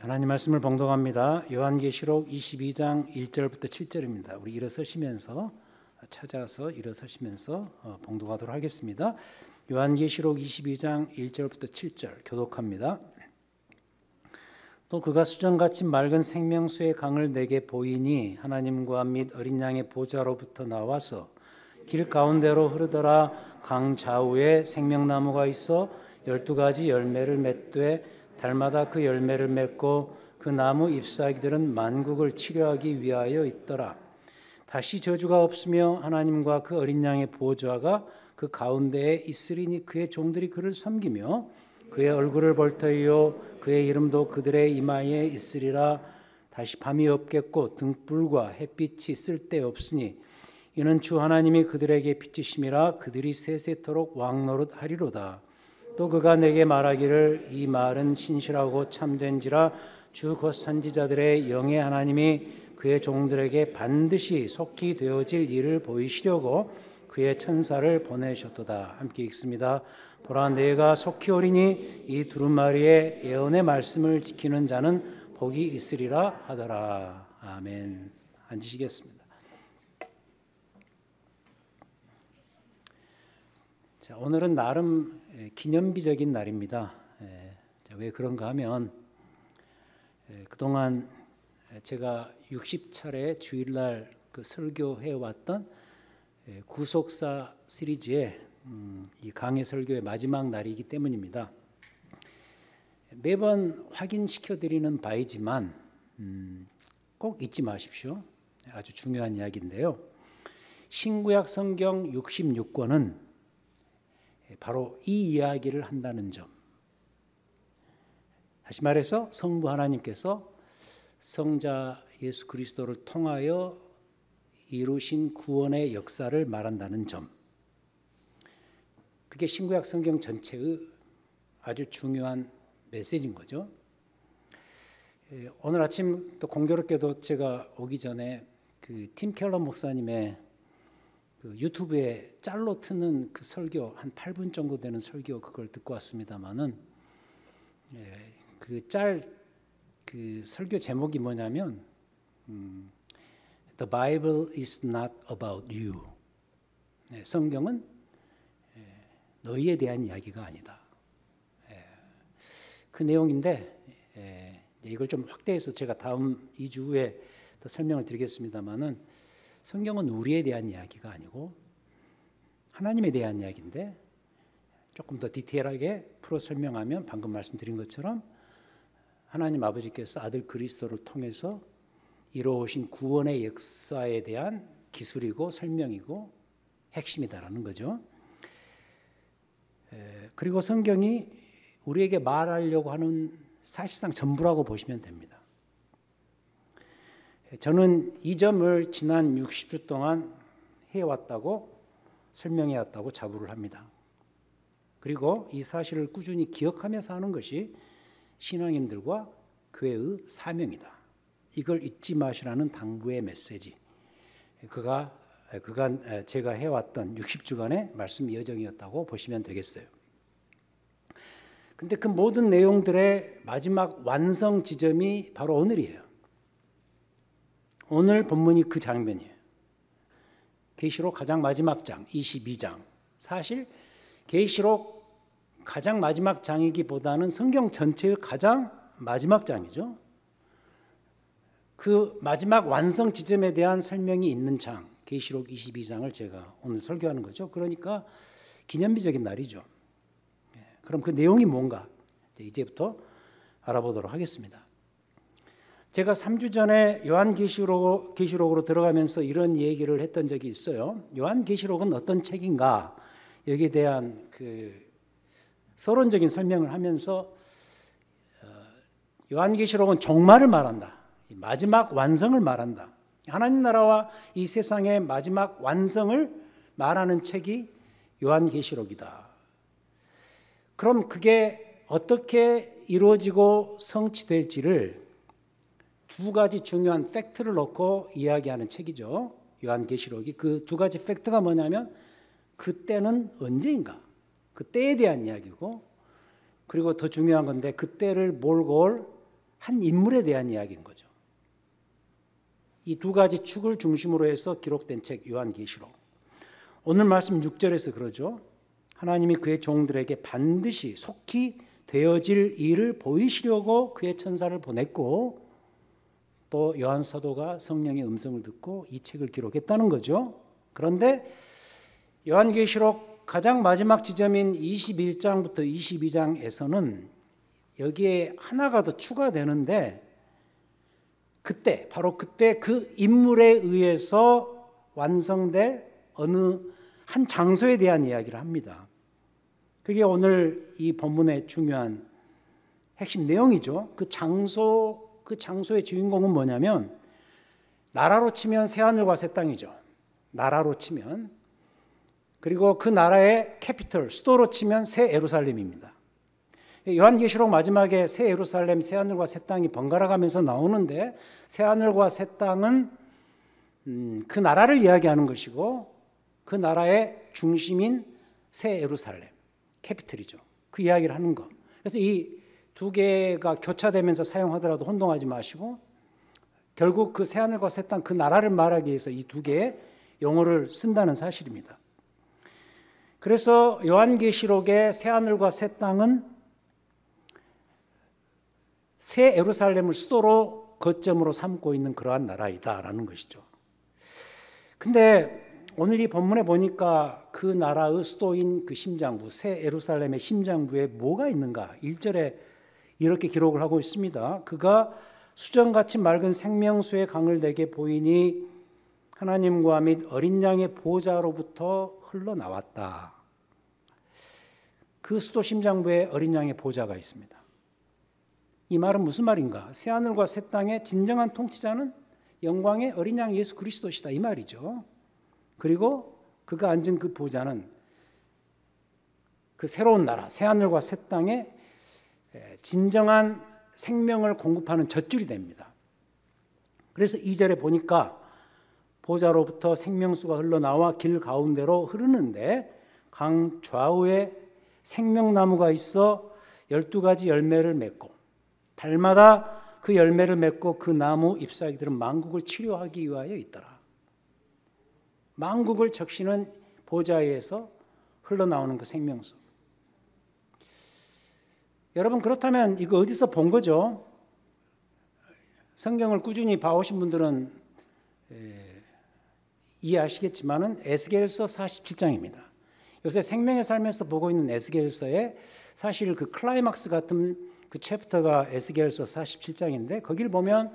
하나님 말씀을 봉독합니다. 요한계시록 22장 1절부터 7절입니다. 우리 일어서시면서 찾아서 일어서시면서 봉독하도록 하겠습니다. 요한계시록 22장 1절부터 7절 교독합니다. 또 그가 수정같이 맑은 생명수의 강을 내게 보이니 하나님과 및 어린 양의 보좌로부터 나와서 길 가운데로 흐르더라. 강 좌우에 생명나무가 있어 12가지 열매를 맺되 달마다 그 열매를 맺고 그 나무 잎사귀들은 만국을 치료하기 위하여 있더라. 다시 저주가 없으며 하나님과 그 어린 양의 보좌가 그 가운데에 있으리니 그의 종들이 그를 섬기며 그의 얼굴을 볼 터이요 그의 이름도 그들의 이마에 있으리라. 다시 밤이 없겠고 등불과 햇빛이 쓸데없으니 이는 주 하나님이 그들에게 빛이심이라. 그들이 세세토록 왕노릇하리로다. 또 그가 내게 말하기를 이 말은 신실하고 참된지라. 주 곧 선지자들의 영의 하나님이 그의 종들에게 반드시 속히 되어질 일을 보이시려고 그의 천사를 보내셨도다. 함께 읽습니다. 보라, 내가 속히 오리니 이 두루마리의 예언의 말씀을 지키는 자는 복이 있으리라 하더라. 아멘. 앉으시겠습니다. 자, 오늘은 나름 기념비적인 날입니다. 왜 그런가 하면 그동안 제가 60차례 주일날 그 설교해왔던 구속사 시리즈의 이 강해 설교의 마지막 날이기 때문입니다. 매번 확인시켜드리는 바이지만 꼭 잊지 마십시오. 아주 중요한 이야기인데요. 신구약 성경 66권은 바로 이 이야기를 한다는 점. 다시 말해서 성부 하나님께서 성자 예수 그리스도를 통하여 이루신 구원의 역사를 말한다는 점. 그게 신구약 성경 전체의 아주 중요한 메시지인 거죠. 오늘 아침 또 공교롭게도 제가 오기 전에 그 팀 켈러 목사님의 그 유튜브에 짤로 트는 그 설교 한 8분 정도 되는 설교 그걸 듣고 왔습니다만은 그 짤 그 설교 제목이 뭐냐면 The Bible is not about you. 성경은 너희에 대한 이야기가 아니다. 그 내용인데 이걸 좀 확대해서 제가 다음 2주 후에 더 설명을 드리겠습니다만은 성경은 우리에 대한 이야기가 아니고 하나님에 대한 이야기인데 조금 더 디테일하게 풀어 설명하면 방금 말씀드린 것처럼 하나님 아버지께서 아들 그리스도를 통해서 이루어오신 구원의 역사에 대한 기술이고 설명이고 핵심이다라는 거죠. 그리고 성경이 우리에게 말하려고 하는 사실상 전부라고 보시면 됩니다. 저는 이 점을 지난 60주 동안 해왔다고 설명해왔다고 자부를 합니다. 그리고 이 사실을 꾸준히 기억하면서 하는 것이 신앙인들과 교회의 사명이다. 이걸 잊지 마시라는 당부의 메시지. 그간 제가 해왔던 60주간의 말씀 여정이었다고 보시면 되겠어요. 근데 그 모든 내용들의 마지막 완성 지점이 바로 오늘이에요. 오늘 본문이 그 장면이에요. 계시록 가장 마지막 장 22장. 사실 계시록 가장 마지막 장이기보다는 성경 전체의 가장 마지막 장이죠. 그 마지막 완성 지점에 대한 설명이 있는 장 계시록 22장을 제가 오늘 설교하는 거죠. 그러니까 기념비적인 날이죠. 그럼 그 내용이 뭔가 이제부터 알아보도록 하겠습니다. 제가 3주 전에 요한계시록으로 들어가면서 이런 얘기를 했던 적이 있어요. 요한계시록은 어떤 책인가? 여기에 대한 그 서론적인 설명을 하면서 요한계시록은 종말을 말한다. 마지막 완성을 말한다. 하나님 나라와 이 세상의 마지막 완성을 말하는 책이 요한계시록이다. 그럼 그게 어떻게 이루어지고 성취될지를 두 가지 중요한 팩트를 놓고 이야기하는 책이죠. 요한계시록이. 그 두 가지 팩트가 뭐냐면 그때는 언제인가? 그때에 대한 이야기고, 그리고 더 중요한 건데 그때를 몰고 올 한 인물에 대한 이야기인 거죠. 이 두 가지 축을 중심으로 해서 기록된 책 요한계시록. 오늘 말씀 6절에서 그러죠. 하나님이 그의 종들에게 반드시 속히 되어질 일을 보이시려고 그의 천사를 보냈고, 또 요한 사도가 성령의 음성을 듣고 이 책을 기록했다는 거죠. 그런데 요한계시록 가장 마지막 지점인 21장부터 22장에서는 여기에 하나가 더 추가되는데, 그때 바로 그때 그 인물에 의해서 완성될 어느 한 장소에 대한 이야기를 합니다. 그게 오늘 이 본문의 중요한 핵심 내용이죠. 그 장소의 주인공은 뭐냐면, 나라로 치면 새하늘과 새 땅이죠. 나라로 치면. 그리고 그 나라의 캐피털, 수도로 치면 새 예루살렘입니다. 요한계시록 마지막에 새 예루살렘, 새 하늘과 새 땅이 번갈아 가면서 나오는데, 새 하늘과 새 땅은 그 나라를 이야기하는 것이고, 그 나라의 중심인 새 예루살렘, 캐피털이죠. 그 이야기를 하는 것. 그래서 이 두 개가 교차되면서 사용하더라도 혼동하지 마시고, 결국 그 새 하늘과 새 땅, 그 나라를 말하기 위해서 이 두 개의 용어를 쓴다는 사실입니다. 그래서 요한계시록의 새 하늘과 새 땅은 새 예루살렘을 수도로 거점으로 삼고 있는 그러한 나라이다라는 것이죠. 근데 오늘 이 본문에 보니까 그 나라의 수도인 그 심장부, 새 예루살렘의 심장부에 뭐가 있는가? 1절에 이렇게 기록을 하고 있습니다. 그가 수정같이 맑은 생명수의 강을 내게 보이니 하나님과 및 어린 양의 보좌로부터 흘러나왔다. 그 수도 심장부에 어린 양의 보좌가 있습니다. 이 말은 무슨 말인가? 새하늘과 새 땅의 진정한 통치자는 영광의 어린 양 예수 그리스도시다, 이 말이죠. 그리고 그가 앉은 그 보좌는 그 새로운 나라, 새하늘과 새 땅에 진정한 생명을 공급하는 젖줄이 됩니다. 그래서 2절에 보니까 보좌로부터 생명수가 흘러나와 길 가운데로 흐르는데, 강 좌우에 생명나무가 있어 12가지 열매를 맺고, 달마다 그 열매를 맺고 그 나무 잎사귀들은 만국을 치료하기 위하여 있더라. 만국을 적시는 보좌에서 흘러나오는 그 생명수. 여러분, 그렇다면 이거 어디서 본 거죠? 성경을 꾸준히 봐오신 분들은 이해하시겠지만은 에스겔서 47장입니다. 요새 생명의 삶에서 보고 있는 에스겔서에 사실 그 클라이막스 같은 그 챕터가 에스겔서 47장인데, 거기를 보면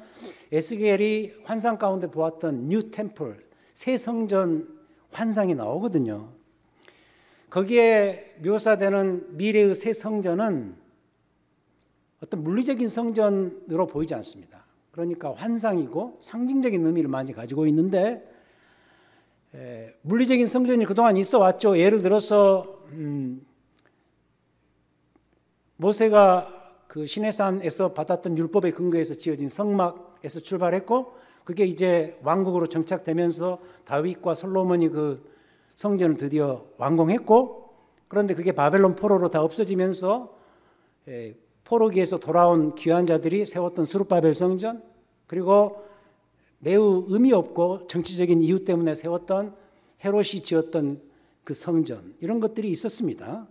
에스겔이 환상 가운데 보았던 뉴 템플, 새 성전 환상이 나오거든요. 거기에 묘사되는 미래의 새 성전은 어떤 물리적인 성전으로 보이지 않습니다. 그러니까 환상이고 상징적인 의미를 많이 가지고 있는데, 물리적인 성전이 그동안 있어 왔죠. 예를 들어서 모세가 그 시내산에서 받았던 율법의 근거에서 지어진 성막에서 출발했고, 그게 이제 왕국으로 정착되면서 다윗과 솔로몬이 그 성전을 드디어 완공했고, 그런데 그게 바벨론 포로로 다 없어지면서 포로기에서 돌아온 귀환 자들이 세웠던 수룹바벨 성전, 그리고 매우 의미 없고 정치적인 이유 때문에 세웠던 헤롯이 지었던 그 성전, 이런 것들이 있었습니다.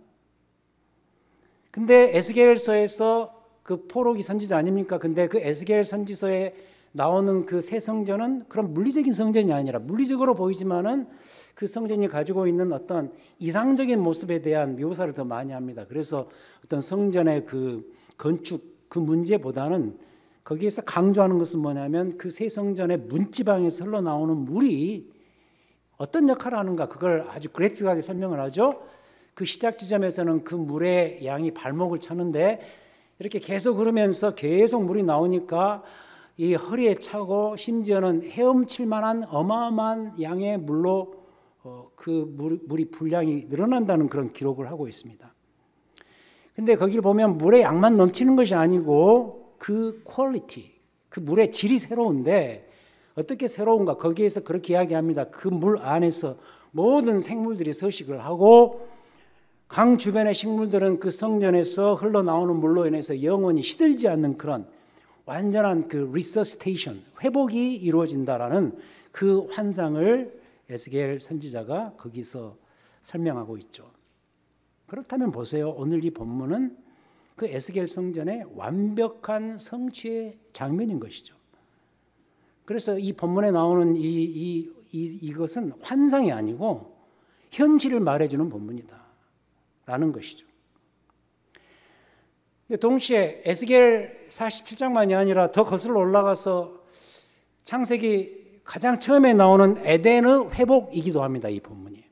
근데 에스겔서에서 그 포로기 선지자 아닙니까? 근데 그 에스겔 선지서에 나오는 그 새 성전은 그런 물리적인 성전이 아니라, 물리적으로 보이지만은 그 성전이 가지고 있는 어떤 이상적인 모습에 대한 묘사를 더 많이 합니다. 그래서 어떤 성전의 그 건축 그 문제보다는 거기에서 강조하는 것은 뭐냐면, 그 새 성전의 문지방에서 흘러나오는 물이 어떤 역할을 하는가, 그걸 아주 그래픽하게 설명을 하죠. 그 시작 지점에서는 그 물의 양이 발목을 차는데, 이렇게 계속 흐르면서 계속 물이 나오니까 이 허리에 차고, 심지어는 헤엄칠 만한 어마어마한 양의 물로 그 물이 분량이 늘어난다는 그런 기록을 하고 있습니다. 근데 거기를 보면 물의 양만 넘치는 것이 아니고 그 퀄리티, 그 물의 질이 새로운데, 어떻게 새로운가? 거기에서 그렇게 이야기합니다. 그 물 안에서 모든 생물들이 서식을 하고, 강 주변의 식물들은 그 성전에서 흘러나오는 물로 인해서 영원히 시들지 않는 그런 완전한 그 리서시테이션, 회복이 이루어진다라는 그 환상을 에스겔 선지자가 거기서 설명하고 있죠. 그렇다면 보세요. 오늘 이 본문은 그 에스겔 성전의 완벽한 성취의 장면인 것이죠. 그래서 이 본문에 나오는 이것은 환상이 아니고 현실을 말해주는 본문이다 라는 것이죠. 동시에 에스겔 47장만이 아니라 더 거슬러 올라가서 창세기 가장 처음에 나오는 에덴의 회복이기도 합니다. 이 본문이.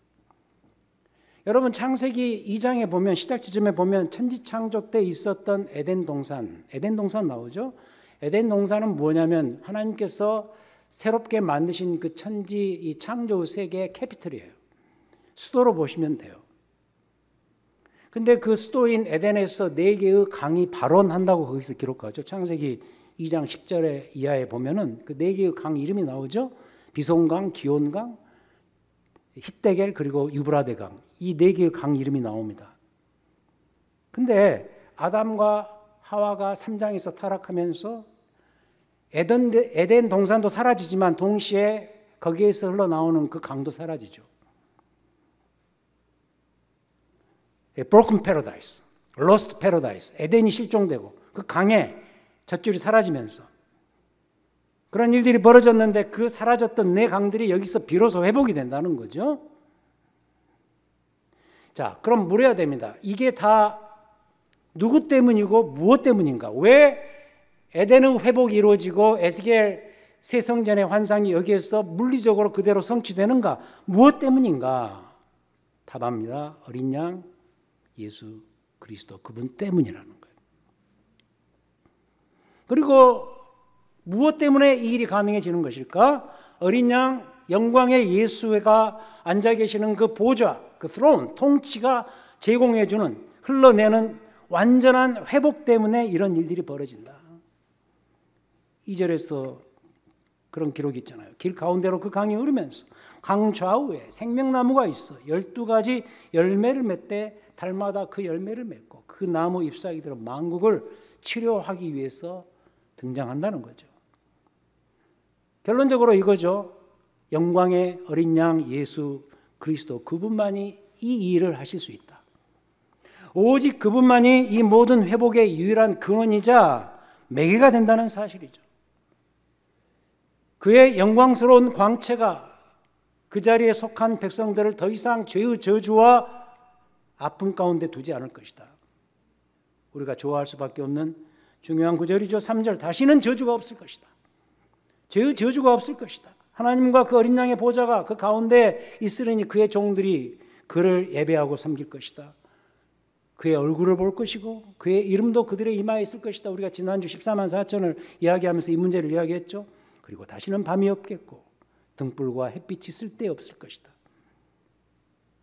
여러분 창세기 2장에 보면 시작 지점에 보면 천지창조 때 있었던 에덴 동산 나오죠. 에덴 동산은 뭐냐면 하나님께서 새롭게 만드신 그 천지 이 창조 세계의 캐피털이에요. 수도로 보시면 돼요. 근데 그 수도인 에덴에서 4개의 강이 발원한다고 거기서 기록하죠. 창세기 2장 10절에 이하에 보면은 그 4개의 강 이름이 나오죠. 비손강, 기온강, hit데겔 그리고 유브라데 강. 이 4개의 강 이름이 나옵니다. 근데 아담과 하와가 3장에서 타락하면서 에덴 동산도 사라지지만 동시에 거기에서 흘러나오는 그 강도 사라지죠. Broken Paradise, Lost Paradise, 에덴이 실종되고 그 강의 젖줄이 사라지면서 그런 일들이 벌어졌는데 그 사라졌던 네 강들이 여기서 비로소 회복이 된다는 거죠. 자, 그럼 물어야 됩니다. 이게 다 누구 때문이고 무엇 때문인가? 왜 에덴의 회복이 이루어지고 에스겔 새 성전의 환상이 여기에서 물리적으로 그대로 성취되는가? 무엇 때문인가? 답합니다. 어린 양 예수 그리스도 그분 때문이라는 거예요. 그리고 무엇 때문에 이 일이 가능해지는 것일까? 어린 양 영광의 예수가 앉아 계시는 그 보좌, 그 throne, 통치가 제공해주는 흘러내는 완전한 회복 때문에 이런 일들이 벌어진다. 2절에서 그런 기록이 있잖아요. 길 가운데로 그 강이 흐르면서 강 좌우에 생명나무가 있어 12가지 열매를 맺되 달마다 그 열매를 맺고 그 나무 잎사귀들은 만국을 치료하기 위해서 등장한다는 거죠. 결론적으로 이거죠. 영광의 어린 양 예수 그리스도 그분만이 이 일을 하실 수 있다. 오직 그분만이 이 모든 회복의 유일한 근원이자 매개가 된다는 사실이죠. 그의 영광스러운 광채가 그 자리에 속한 백성들을 더 이상 죄의 저주와 아픔 가운데 두지 않을 것이다. 우리가 좋아할 수밖에 없는 중요한 구절이죠. 3절 다시는 저주가 없을 것이다. 죄의 저주가 없을 것이다. 하나님과 그 어린 양의 보좌가 그 가운데 있으리니 그의 종들이 그를 예배하고 섬길 것이다. 그의 얼굴을 볼 것이고 그의 이름도 그들의 이마에 있을 것이다. 우리가 지난주 14만 4천을 이야기하면서 이 문제를 이야기했죠. 그리고 다시는 밤이 없겠고 등불과 햇빛이 쓸데없을 것이다.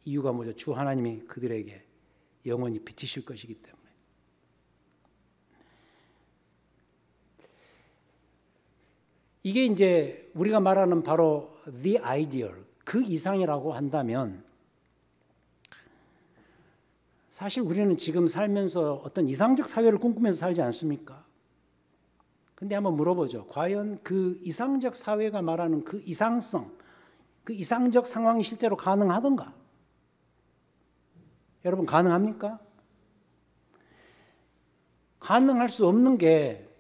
이유가 뭐죠? 주 하나님이 그들에게 영원히 비치실 것이기 때문에. 이게 이제 우리가 말하는 바로 the ideal, 그 이상이라고 한다면 사실 우리는 지금 살면서 어떤 이상적 사회를 꿈꾸면서 살지 않습니까? 근데 한번 물어보죠. 과연 그 이상적 사회가 말하는 그 이상성, 그 이상적 상황이 실제로 가능하던가? 여러분 가능합니까? 가능할 수 없는 게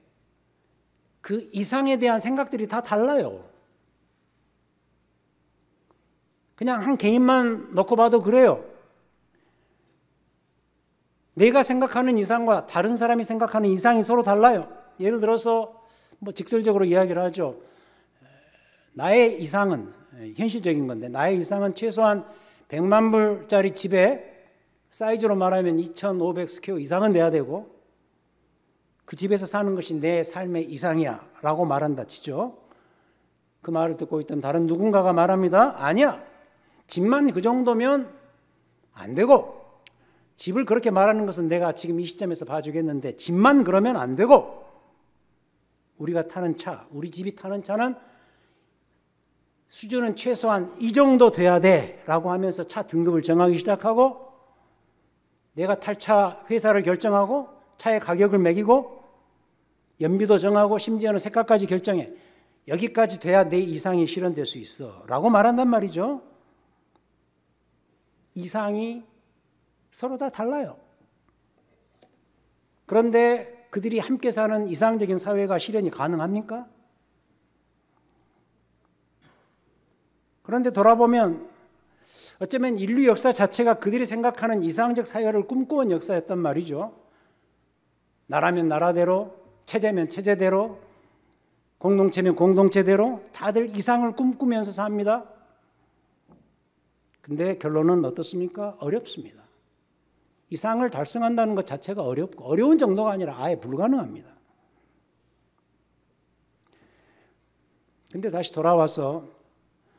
그 이상에 대한 생각들이 다 달라요. 그냥 한 개인만 놓고 봐도 그래요. 내가 생각하는 이상과 다른 사람이 생각하는 이상이 서로 달라요. 예를 들어서 뭐 직설적으로 이야기를 하죠. 나의 이상은 현실적인 건데 나의 이상은 최소한 100만 불짜리 집에 사이즈로 말하면 2,500 스퀘어 이상은 돼야 되고 그 집에서 사는 것이 내 삶의 이상이야 라고 말한다 치죠. 그 말을 듣고 있던 다른 누군가가 말합니다. 아니야. 집만 그 정도면 안 되고 집을 그렇게 말하는 것은 내가 지금 이 시점에서 봐주겠는데 집만 그러면 안 되고 우리가 타는 차, 우리 집이 타는 차는 수준은 최소한 이 정도 돼야 돼 라고 하면서 차 등급을 정하기 시작하고 내가 탈 차 회사를 결정하고 차의 가격을 매기고 연비도 정하고 심지어는 색깔까지 결정해. 여기까지 돼야 내 이상이 실현될 수 있어 라고 말한단 말이죠. 이상이 서로 다 달라요. 그런데 그들이 함께 사는 이상적인 사회가 실현이 가능합니까? 그런데 돌아보면 어쩌면 인류 역사 자체가 그들이 생각하는 이상적 사회를 꿈꿔온 역사였단 말이죠. 나라면 나라대로, 체제면 체제대로, 공동체면 공동체대로 다들 이상을 꿈꾸면서 삽니다. 근데 결론은 어떻습니까? 어렵습니다. 이상을 달성한다는 것 자체가 어렵고, 어려운 정도가 아니라 아예 불가능합니다. 근데 다시 돌아와서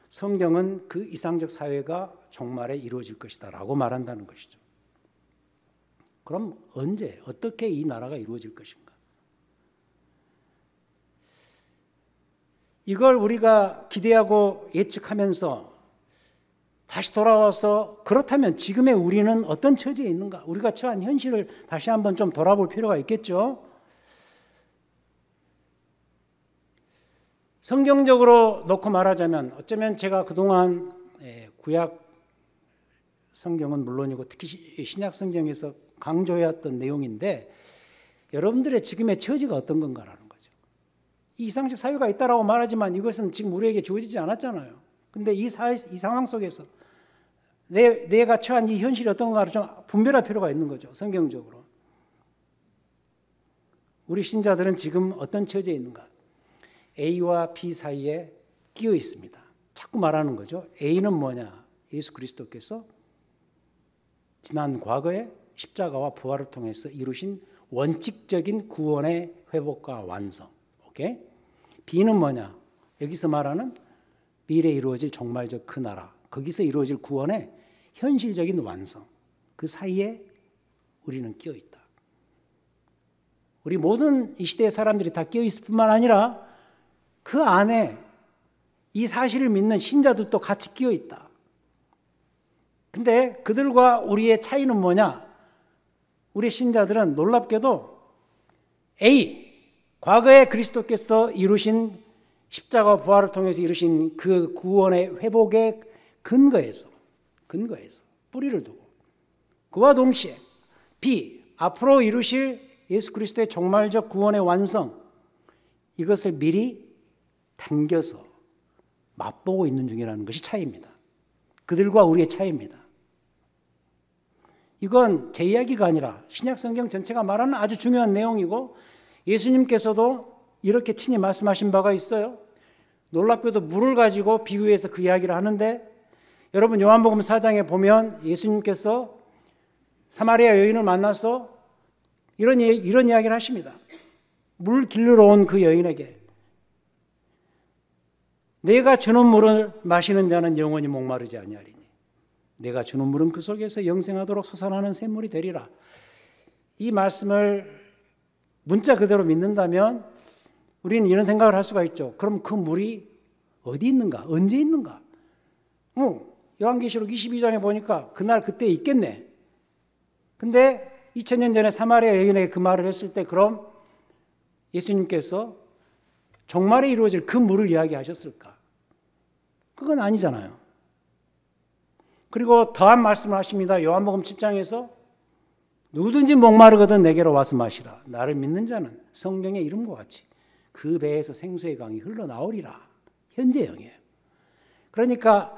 성경은 그 이상적 사회가 종말에 이루어질 것이다 라고 말한다는 것이죠. 그럼 언제, 어떻게 이 나라가 이루어질 것인가? 이걸 우리가 기대하고 예측하면서 다시 돌아와서 그렇다면 지금의 우리는 어떤 처지에 있는가? 우리가 처한 현실을 다시 한번 좀 돌아볼 필요가 있겠죠. 성경적으로 놓고 말하자면 어쩌면 제가 그동안 구약 성경은 물론이고 특히 신약 성경에서 강조해왔던 내용인데 여러분들의 지금의 처지가 어떤 건가라는 거죠. 이 이상적 사회가 있다라고 말하지만 이것은 지금 우리에게 주어지지 않았잖아요. 근데 이 상황 속에서 내가 처한 이 현실이 어떤 건가를 좀 분별할 필요가 있는 거죠. 성경적으로. 우리 신자들은 지금 어떤 처지에 있는가? A와 B 사이에 끼어 있습니다. 자꾸 말하는 거죠. A는 뭐냐? 예수 그리스도께서 지난 과거에 십자가와 부활을 통해서 이루신 원칙적인 구원의 회복과 완성. 오케이? B는 뭐냐? 여기서 말하는 미래에 이루어질 종말적 그 나라. 거기서 이루어질 구원의 현실적인 완성. 그 사이에 우리는 끼어 있다. 우리 모든 이 시대의 사람들이 다 끼어 있을 뿐만 아니라 그 안에 이 사실을 믿는 신자들도 같이 끼어 있다. 근데 그들과 우리의 차이는 뭐냐? 우리 신자들은 놀랍게도 A, 과거에 그리스도께서 이루신 십자가 부활을 통해서 이루신 그 구원의 회복의 근거에서 뿌리를 두고 그와 동시에 B, 앞으로 이루실 예수 그리스도의 종말적 구원의 완성 이것을 미리 당겨서 맛보고 있는 중이라는 것이 차이입니다. 그들과 우리의 차이입니다. 이건 제 이야기가 아니라 신약 성경 전체가 말하는 아주 중요한 내용이고 예수님께서도 이렇게 친히 말씀하신 바가 있어요. 놀랍게도 물을 가지고 비유해서 그 이야기를 하는데 여러분 요한복음 4장에 보면 예수님께서 사마리아 여인을 만나서 이런 이야기를 하십니다. 물 길르러 온 그 여인에게 내가 주는 물을 마시는 자는 영원히 목마르지 아니하리니 내가 주는 물은 그 속에서 영생하도록 솟아나는 샘물이 되리라. 이 말씀을 문자 그대로 믿는다면 우리는 이런 생각을 할 수가 있죠. 그럼 그 물이 어디 있는가? 언제 있는가? 요한계시록 22장에 보니까 그날 그때 있겠네. 근데 2000년 전에 사마리아 여인에게 그 말을 했을 때 그럼 예수님께서 종말에 이루어질 그 물을 이야기하셨을까? 그건 아니잖아요. 그리고 더한 말씀을 하십니다. 요한복음 7장에서 누구든지 목마르거든 내게로 와서 마시라. 나를 믿는 자는 성경의 이름과 같이 그 배에서 생수의 강이 흘러나오리라. 현재형이에요. 그러니까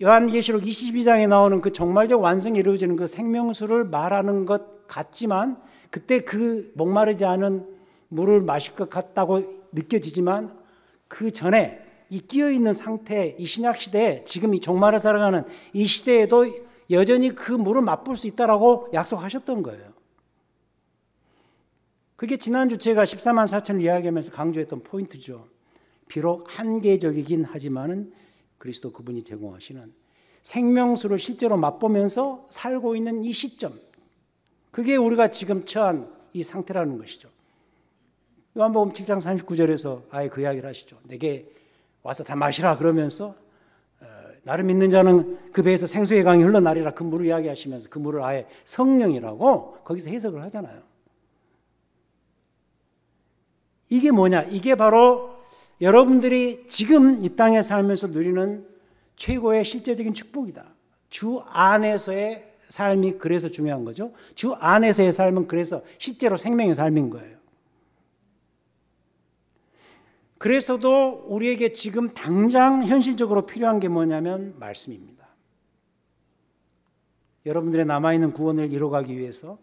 요한계시록 22장에 나오는 그 종말적 완성이 이루어지는 그 생명수를 말하는 것 같지만 그때 그 목마르지 않은 물을 마실 것 같다고 느껴지지만 그 전에 이 끼어있는 상태, 이 신약시대에 지금 이 종말을 살아가는 이 시대에도 여전히 그 물을 맛볼 수 있다라고 약속하셨던 거예요. 그게 지난주 제가 14만 4천을 이야기하면서 강조했던 포인트죠. 비록 한계적이긴 하지만은 그리스도 그분이 제공하시는 생명수를 실제로 맛보면서 살고 있는 이 시점, 그게 우리가 지금 처한 이 상태라는 것이죠. 요한복음 7장 39절에서 아예 그 이야기를 하시죠. 내게 와서 다 마시라 그러면서 나를 믿는 자는 그 배에서 생수의 강이 흘러나리라 그 물을 이야기하시면서 그 물을 아예 성령이라고 거기서 해석을 하잖아요. 이게 뭐냐? 이게 바로 여러분들이 지금 이 땅에 살면서 누리는 최고의 실제적인 축복이다. 주 안에서의 삶이 그래서 중요한 거죠. 주 안에서의 삶은 그래서 실제로 생명의 삶인 거예요. 그래서도 우리에게 지금 당장 현실적으로 필요한 게 뭐냐면 말씀입니다. 여러분들의 남아있는 구원을 이뤄가기 위해서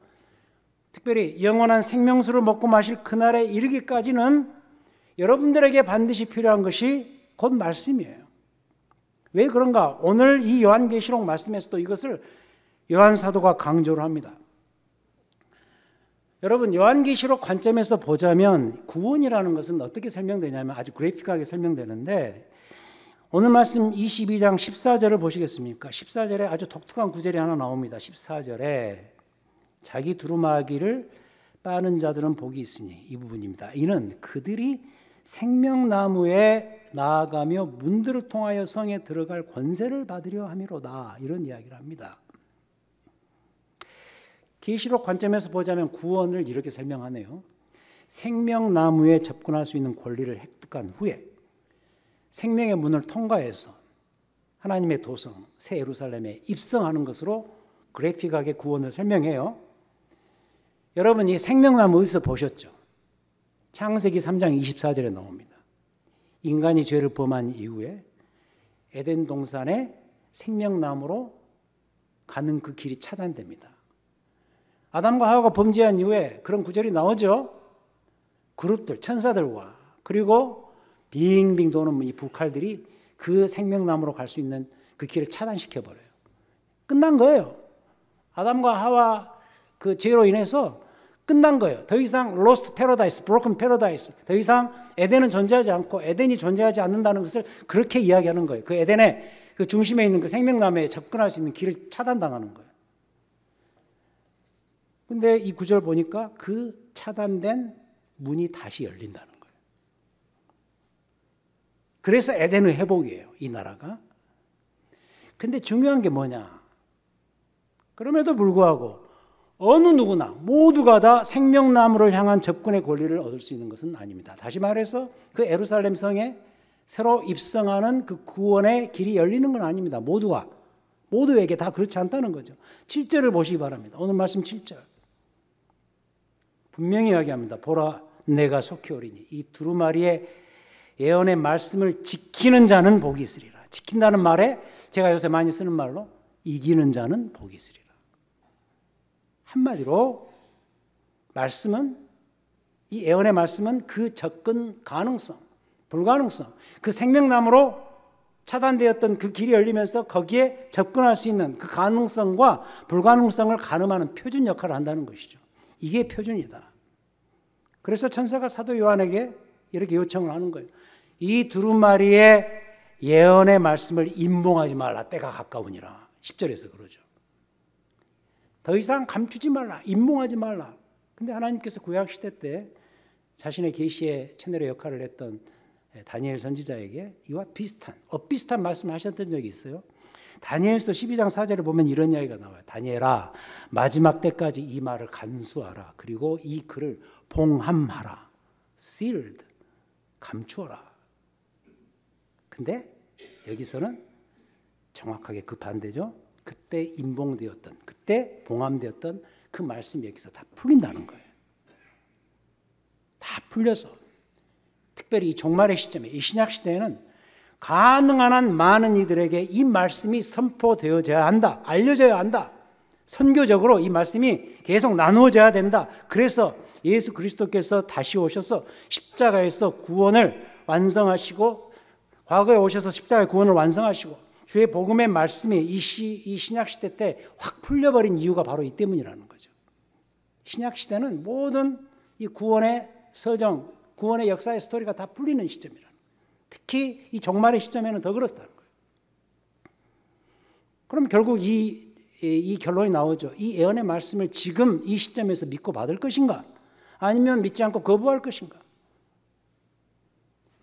특별히 영원한 생명수를 먹고 마실 그날에 이르기까지는 여러분들에게 반드시 필요한 것이 곧 말씀이에요. 왜 그런가? 오늘 이 요한계시록 말씀에서도 이것을 요한 사도가 강조를 합니다. 여러분, 요한계시록 관점에서 보자면 구원이라는 것은 어떻게 설명되냐면 아주 그래픽하게 설명되는데, 오늘 말씀 22장 14절을 보시겠습니까? 14절에 아주 독특한 구절이 하나 나옵니다. 14절에 자기 두루마기를 빠는 자들은 복이 있으니, 이 부분입니다. 이는 그들이 생명나무에 나아가며 문들을 통하여 성에 들어갈 권세를 받으려 함이로다. 이런 이야기를 합니다. 계시록 관점에서 보자면 구원을 이렇게 설명하네요. 생명나무에 접근할 수 있는 권리를 획득한 후에 생명의 문을 통과해서 하나님의 도성 새 예루살렘에 입성하는 것으로 그래픽하게 구원을 설명해요. 여러분, 이 생명나무 어디서 보셨죠? 창세기 3장 24절에 나옵니다. 인간이 죄를 범한 이후에 에덴 동산에 생명나무로 가는 그 길이 차단됩니다. 아담과 하와가 범죄한 이후에 그런 구절이 나오죠. 그룹들, 천사들과 그리고 빙빙 도는 이 불칼들이 그 생명나무로 갈 수 있는 그 길을 차단시켜버려요. 끝난 거예요. 아담과 하와 그 죄로 인해서 끝난 거예요. 더 이상 lost paradise, broken paradise, 더 이상 에덴은 존재하지 않고 에덴이 존재하지 않는다는 것을 그렇게 이야기하는 거예요. 그 에덴의 그 중심에 있는 그 생명나무에 접근할 수 있는 길을 차단당하는 거예요. 근데 이 구절 보니까 그 차단된 문이 다시 열린다는 거예요. 그래서 에덴의 회복이에요, 이 나라가. 근데 중요한 게 뭐냐? 그럼에도 불구하고 어느 누구나 모두가 다 생명나무를 향한 접근의 권리를 얻을 수 있는 것은 아닙니다. 다시 말해서 그 예루살렘 성에 새로 입성하는 그 구원의 길이 열리는 건 아닙니다. 모두에게 다 그렇지 않다는 거죠. 7절을 보시기 바랍니다. 오늘 말씀 7절. 분명히 이야기합니다. 보라, 내가 속히 오리니 이 두루마리의 예언의 말씀을 지키는 자는 복이 있으리라. 지킨다는 말에 제가 요새 많이 쓰는 말로 이기는 자는 복이 있으리라. 한마디로 말씀은, 이 예언의 말씀은 그 접근 가능성, 불가능성, 그 생명나무로 차단되었던 그 길이 열리면서 거기에 접근할 수 있는 그 가능성과 불가능성을 가늠하는 표준 역할을 한다는 것이죠. 이게 표준이다. 그래서 천사가 사도 요한에게 이렇게 요청을 하는 거예요. 이 두루마리의 예언의 말씀을 임봉하지 말라. 때가 가까우니라. 10절에서 그러죠. 더 이상 감추지 말라. 임봉하지 말라. 근데 하나님께서 구약시대 때 자신의 계시의 채널의 역할을 했던 다니엘 선지자에게 이와 비슷한 말씀을 하셨던 적이 있어요. 다니엘서 12장 4절에 보면 이런 이야기가 나와요. 다니엘아, 마지막 때까지 이 말을 간수하라. 그리고 이 글을 봉함하라. sealed, 감추어라. 근데 여기서는 정확하게 그 반대죠. 그때 임봉되었던, 그때 봉함되었던 그 말씀이 여기서 다 풀린다는 거예요. 다 풀려서 특별히 이 종말의 시점에, 이 신약 시대에는 가능한 한 많은 이들에게 이 말씀이 선포되어져야 한다. 알려져야 한다. 선교적으로 이 말씀이 계속 나누어져야 된다. 그래서 예수 그리스도께서 다시 오셔서 십자가에서 구원을 완성하시고, 과거에 오셔서 십자가의 구원을 완성하시고 주의 복음의 말씀이 이 신약 시대 때 확 풀려버린 이유가 바로 이 때문이라는 거죠. 신약 시대는 모든 이 구원의 서정, 구원의 역사의 스토리가 다 풀리는 시점이라는 거예요. 특히 이 종말의 시점에는 더 그렇다는 거예요. 그럼 결국 이 결론이 나오죠. 이 예언의 말씀을 지금 이 시점에서 믿고 받을 것인가? 아니면 믿지 않고 거부할 것인가?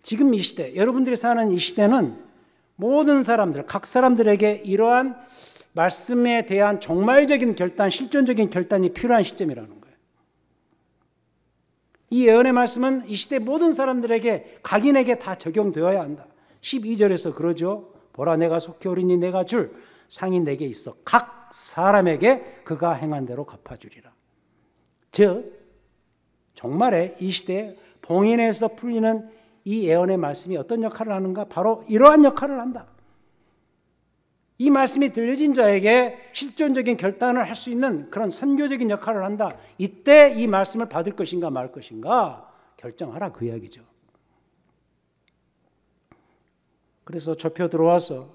지금 이 시대, 여러분들이 사는 이 시대는 모든 사람들, 각 사람들에게 이러한 말씀에 대한 종말적인 결단, 실존적인 결단이 필요한 시점이라는 거예요. 이 예언의 말씀은 이 시대 모든 사람들에게 각인에게 다 적용되어야 한다. 12절에서 그러죠. 보라 내가 속히 오리니 내가 줄 상이 내게 있어 각 사람에게 그가 행한 대로 갚아주리라. 즉 정말에 이 시대에 봉인에서 풀리는 이 예언의 말씀이 어떤 역할을 하는가? 바로 이러한 역할을 한다. 이 말씀이 들려진 자에게 실존적인 결단을 할 수 있는 그런 선교적인 역할을 한다. 이때 이 말씀을 받을 것인가 말 것인가 결정하라 그 이야기죠. 그래서 좁혀 들어와서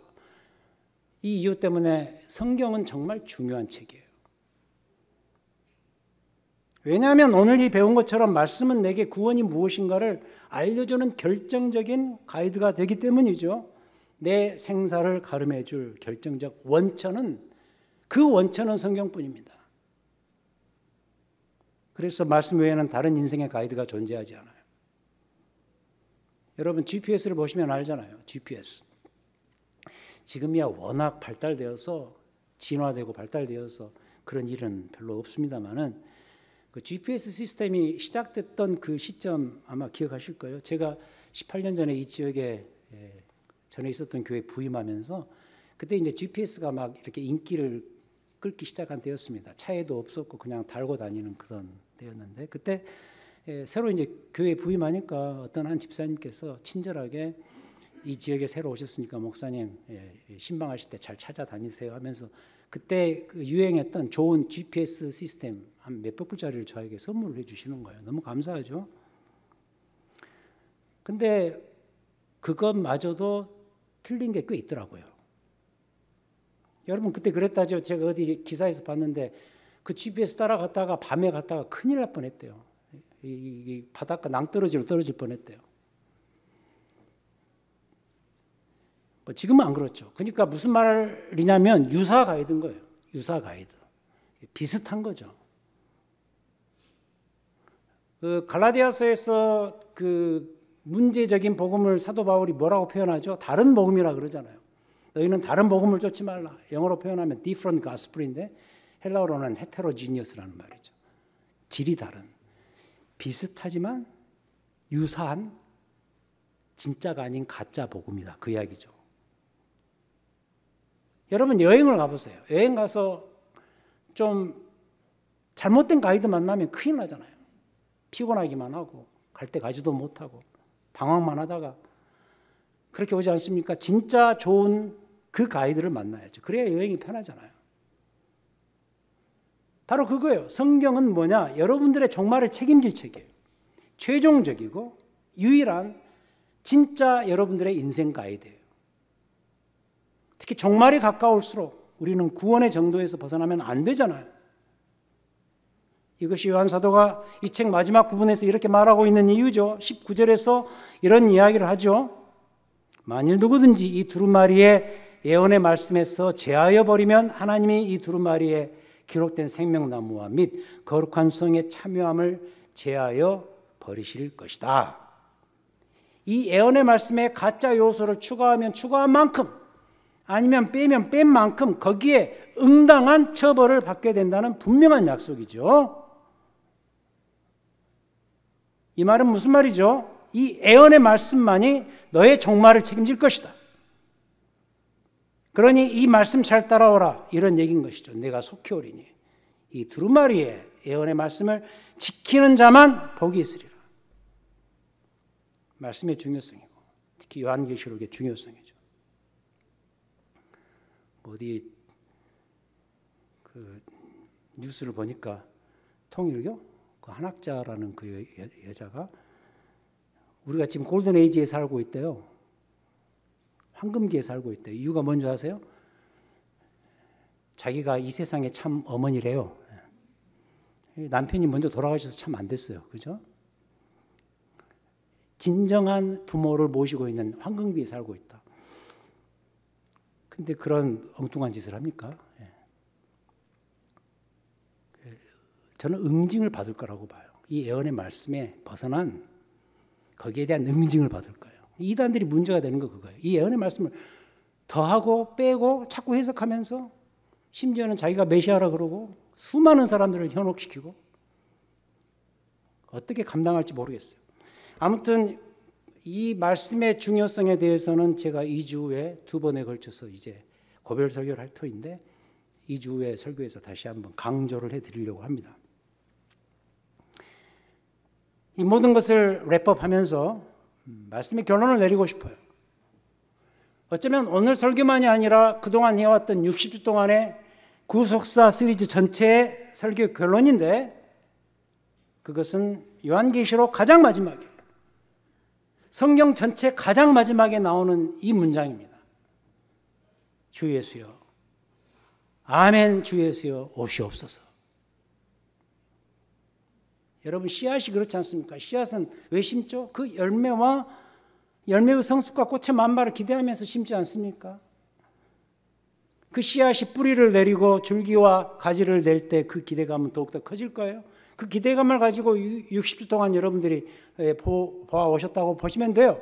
이 이유 때문에 성경은 정말 중요한 책이에요. 왜냐하면 오늘 이 배운 것처럼 말씀은 내게 구원이 무엇인가를 알려주는 결정적인 가이드가 되기 때문이죠. 내 생사를 가름해 줄 결정적 원천은 그 원천은 성경뿐입니다. 그래서 말씀 외에는 다른 인생의 가이드가 존재하지 않아요. 여러분 GPS를 보시면 알잖아요. GPS. 지금이야 워낙 발달되어서 진화되고 발달되어서 그런 일은 별로 없습니다만은 그 GPS 시스템이 시작됐던 그 시점 아마 기억하실 거예요. 제가 18년 전에 이 지역에 전에 있었던 교회 부임하면서 그때 이제 GPS가 막 이렇게 인기를 끌기 시작한 때였습니다. 차에도 없었고 그냥 달고 다니는 그런 때였는데 그때 새로 이제 교회 부임하니까 어떤 한 집사님께서 친절하게 이 지역에 새로 오셨으니까 목사님 신방하실 때 잘 찾아다니세요 하면서 그때 그 유행했던 좋은 GPS 시스템 한 몇백 불짜리를 저에게 선물을 해주시는 거예요. 너무 감사하죠. 근데 그것마저도 틀린 게 꽤 있더라고요. 여러분 그때 그랬다죠. 제가 어디 기사에서 봤는데 그 GPS 따라갔다가 밤에 갔다가 큰일 날 뻔했대요. 이 바닷가 낭떠러지로 떨어질 뻔했대요. 지금은 안 그렇죠. 그러니까 무슨 말이냐면 유사 가이드인 거예요. 유사 가이드. 비슷한 거죠. 그 갈라디아서에서 그 문제적인 복음을 사도 바울이 뭐라고 표현하죠? 다른 복음이라 그러잖아요. 너희는 다른 복음을 쫓지 말라. 영어로 표현하면 different gospel인데 헬라어로는 heterogeneous라는 말이죠. 질이 다른. 비슷하지만 유사한 진짜가 아닌 가짜 복음이다. 그 이야기죠. 여러분 여행을 가보세요. 여행 가서 좀 잘못된 가이드 만나면 큰일 나잖아요. 피곤하기만 하고 갈 때 가지도 못하고 방황만 하다가 그렇게 오지 않습니까? 진짜 좋은 그 가이드를 만나야죠. 그래야 여행이 편하잖아요. 바로 그거예요. 성경은 뭐냐? 여러분들의 종말을 책임질 책이에요. 최종적이고 유일한 진짜 여러분들의 인생 가이드예요. 특히 종말이 가까울수록 우리는 구원의 정도에서 벗어나면 안 되잖아요. 이것이 요한 사도가 이 책 마지막 부분에서 이렇게 말하고 있는 이유죠. 19절에서 이런 이야기를 하죠. 만일 누구든지 이 두루마리의 예언의 말씀에서 제하여 버리면 하나님이 이 두루마리에 기록된 생명나무와 및 거룩한 성의 참여함을 제하여 버리실 것이다. 이 예언의 말씀에 가짜 요소를 추가하면 추가한 만큼 아니면 빼면 뺀 만큼 거기에 응당한 처벌을 받게 된다는 분명한 약속이죠. 이 말은 무슨 말이죠? 이 예언의 말씀만이 너의 종말을 책임질 것이다. 그러니 이 말씀 잘 따라오라 이런 얘기인 것이죠. 내가 속히 오리니 이 두루마리의 예언의 말씀을 지키는 자만 복이 있으리라. 말씀의 중요성이고 특히 요한계시록의 중요성이죠. 어디 그 뉴스를 보니까 통일교 그 한학자라는 그 여자가 우리가 지금 골든 에이지에 살고 있대요. 황금기에 살고 있대요. 이유가 뭔지 아세요? 자기가 이 세상의 참 어머니래요. 남편이 먼저 돌아가셔서 참 안 됐어요. 그죠? 진정한 부모를 모시고 있는 황금기에 살고 있다. 근데 그런 엉뚱한 짓을 합니까? 저는 응징을 받을 거라고 봐요. 이 예언의 말씀에 벗어난 거기에 대한 응징을 받을 거예요. 이단들이 문제가 되는 거 그거예요. 이 예언의 말씀을 더하고 빼고 자꾸 해석하면서 심지어는 자기가 메시아라 그러고 수많은 사람들을 현혹시키고 어떻게 감당할지 모르겠어요. 아무튼 이 말씀의 중요성에 대해서는 제가 2주 후에 2번에 걸쳐서 이제 고별 설교를 할 터인데 2주 후에 설교에서 다시 한번 강조를 해드리려고 합니다. 이 모든 것을 랩업하면서 말씀의 결론을 내리고 싶어요. 어쩌면 오늘 설교만이 아니라 그동안 해왔던 60주 동안의 구속사 시리즈 전체의 설교 결론인데 그것은 요한계시록 가장 마지막에 성경 전체 가장 마지막에 나오는 이 문장입니다. 주 예수여, 아멘 주 예수여 오시옵소서. 여러분 씨앗이 그렇지 않습니까? 씨앗은 왜 심죠? 그 열매와 열매의 성숙과 꽃의 만발을 기대하면서 심지 않습니까? 그 씨앗이 뿌리를 내리고 줄기와 가지를 낼 때 그 기대감은 더욱더 커질 거예요. 그 기대감을 가지고 60주 동안 여러분들이 보아오셨다고 보시면 돼요.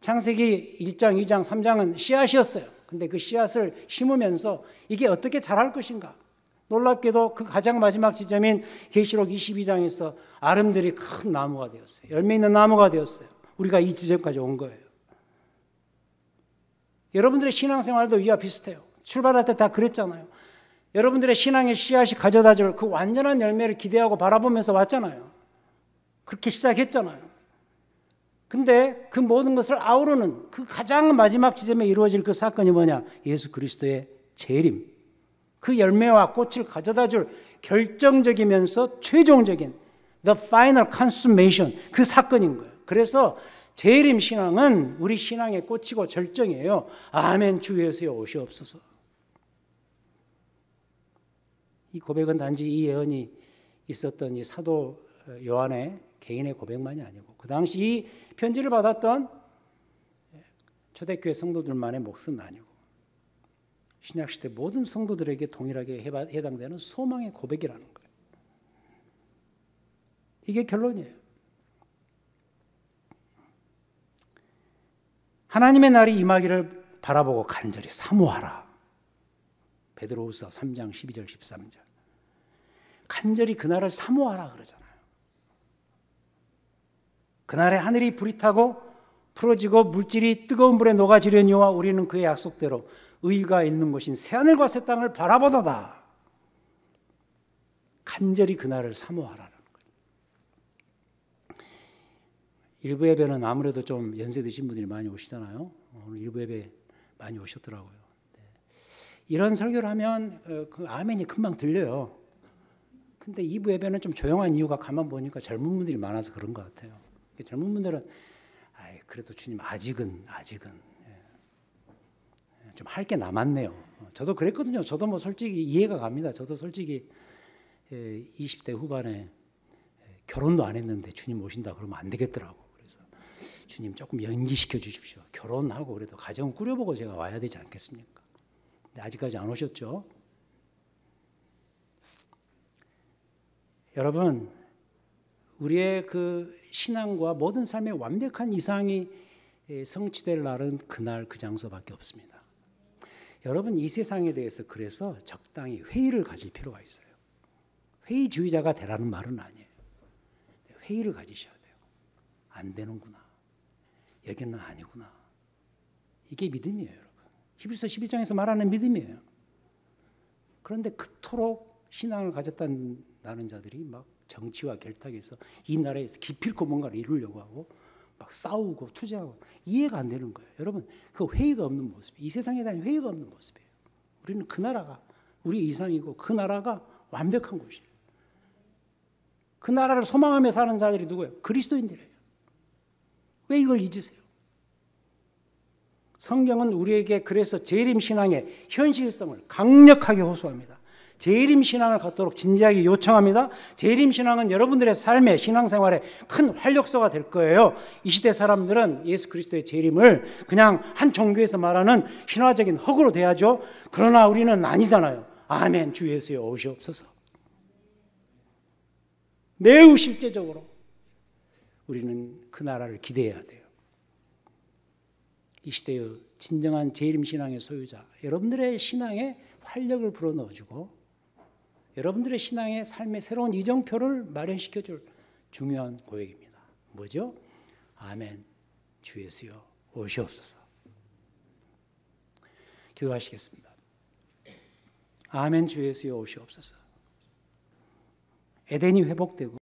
창세기 1장, 2장, 3장은 씨앗이었어요. 근데 그 씨앗을 심으면서 이게 어떻게 자랄 것인가? 놀랍게도 그 가장 마지막 지점인 계시록 22장에서 아름드리 큰 나무가 되었어요. 열매 있는 나무가 되었어요. 우리가 이 지점까지 온 거예요. 여러분들의 신앙생활도 이와 비슷해요. 출발할 때 다 그랬잖아요. 여러분들의 신앙의 씨앗이 가져다 줄 그 완전한 열매를 기대하고 바라보면서 왔잖아요. 그렇게 시작했잖아요. 근데 그 모든 것을 아우르는 그 가장 마지막 지점에 이루어질 그 사건이 뭐냐? 예수 그리스도의 재림. 그 열매와 꽃을 가져다 줄 결정적이면서 최종적인 the final consummation 그 사건인 거예요. 그래서 재림 신앙은 우리 신앙의 꽃이고 절정이에요. 아멘 주 예수여 오시옵소서. 이 고백은 단지 이 예언이 있었던 이 사도 요한의 개인의 고백만이 아니고 그 당시 이 편지를 받았던 초대교회 성도들만의 몫은 아니고 신약시대 모든 성도들에게 동일하게 해당되는 소망의 고백이라는 거예요. 이게 결론이에요. 하나님의 날이 임하기를 바라보고 간절히 사모하라. 베드로후서 3장 12절 13절. 간절히 그날을 사모하라 그러잖아요. 그날에 하늘이 불이 타고 풀어지고 물질이 뜨거운 불에 녹아지려니와 우리는 그의 약속대로 의가 있는 곳인 새하늘과 새 땅을 바라보도다. 간절히 그날을 사모하라는 거예요. 일부 예배는 아무래도 좀 연세 드신 분들이 많이 오시잖아요. 오늘 일부 예배 많이 오셨더라고요. 네. 이런 설교를 하면 그 아멘이 금방 들려요. 근데 2부 예배는 좀 조용한 이유가 가만 보니까 젊은 분들이 많아서 그런 것 같아요. 젊은 분들은 그래도 주님 아직은 좀 할 게 남았네요. 저도 그랬거든요. 저도 뭐 솔직히 이해가 갑니다. 저도 솔직히 20대 후반에 결혼도 안 했는데 주님 오신다 그러면 안 되겠더라고. 그래서 주님 조금 연기시켜 주십시오. 결혼하고 그래도 가정 꾸려보고 제가 와야 되지 않겠습니까? 근데 아직까지 안 오셨죠? 여러분, 우리의 그 신앙과 모든 삶의 완벽한 이상이 성취될 날은 그날 그 장소밖에 없습니다. 여러분 이 세상에 대해서 그래서 적당히 회의를 가질 필요가 있어요. 회의주의자가 되라는 말은 아니에요. 회의를 가지셔야 돼요. 안 되는구나. 여기는 아니구나. 이게 믿음이에요, 여러분. 히브리서 11장에서 말하는 믿음이에요. 그런데 그토록 신앙을 가졌다는 자들이 막 정치와 결탁해서 이 나라에서 기필코 뭔가를 이루려고 하고 막 싸우고 투쟁하고 이해가 안 되는 거예요. 여러분 그 회의가 없는 모습, 이 세상에 대한 회의가 없는 모습이에요. 우리는 그 나라가 우리 이상이고 그 나라가 완벽한 곳이에요. 그 나라를 소망하며 사는 자들이 누구예요? 그리스도인들이에요. 왜 이걸 잊으세요? 성경은 우리에게 그래서 재림 신앙의 현실성을 강력하게 호소합니다. 재림 신앙을 갖도록 진지하게 요청합니다. 재림 신앙은 여러분들의 삶의 신앙생활에 큰 활력소가 될 거예요. 이 시대 사람들은 예수 그리스도의 재림을 그냥 한 종교에서 말하는 신화적인 허구로 대하죠. 그러나 우리는 아니잖아요. 아멘 주 예수여 오시옵소서. 매우 실제적으로 우리는 그 나라를 기대해야 돼요. 이 시대의 진정한 재림 신앙의 소유자, 여러분들의 신앙에 활력을 불어넣어주고 여러분들의 신앙의 삶의 새로운 이정표를 마련시켜줄 중요한 고백입니다. 뭐죠? 아멘, 주 예수여 오시옵소서. 기도하시겠습니다. 아멘, 주 예수여 오시옵소서. 에덴이 회복되고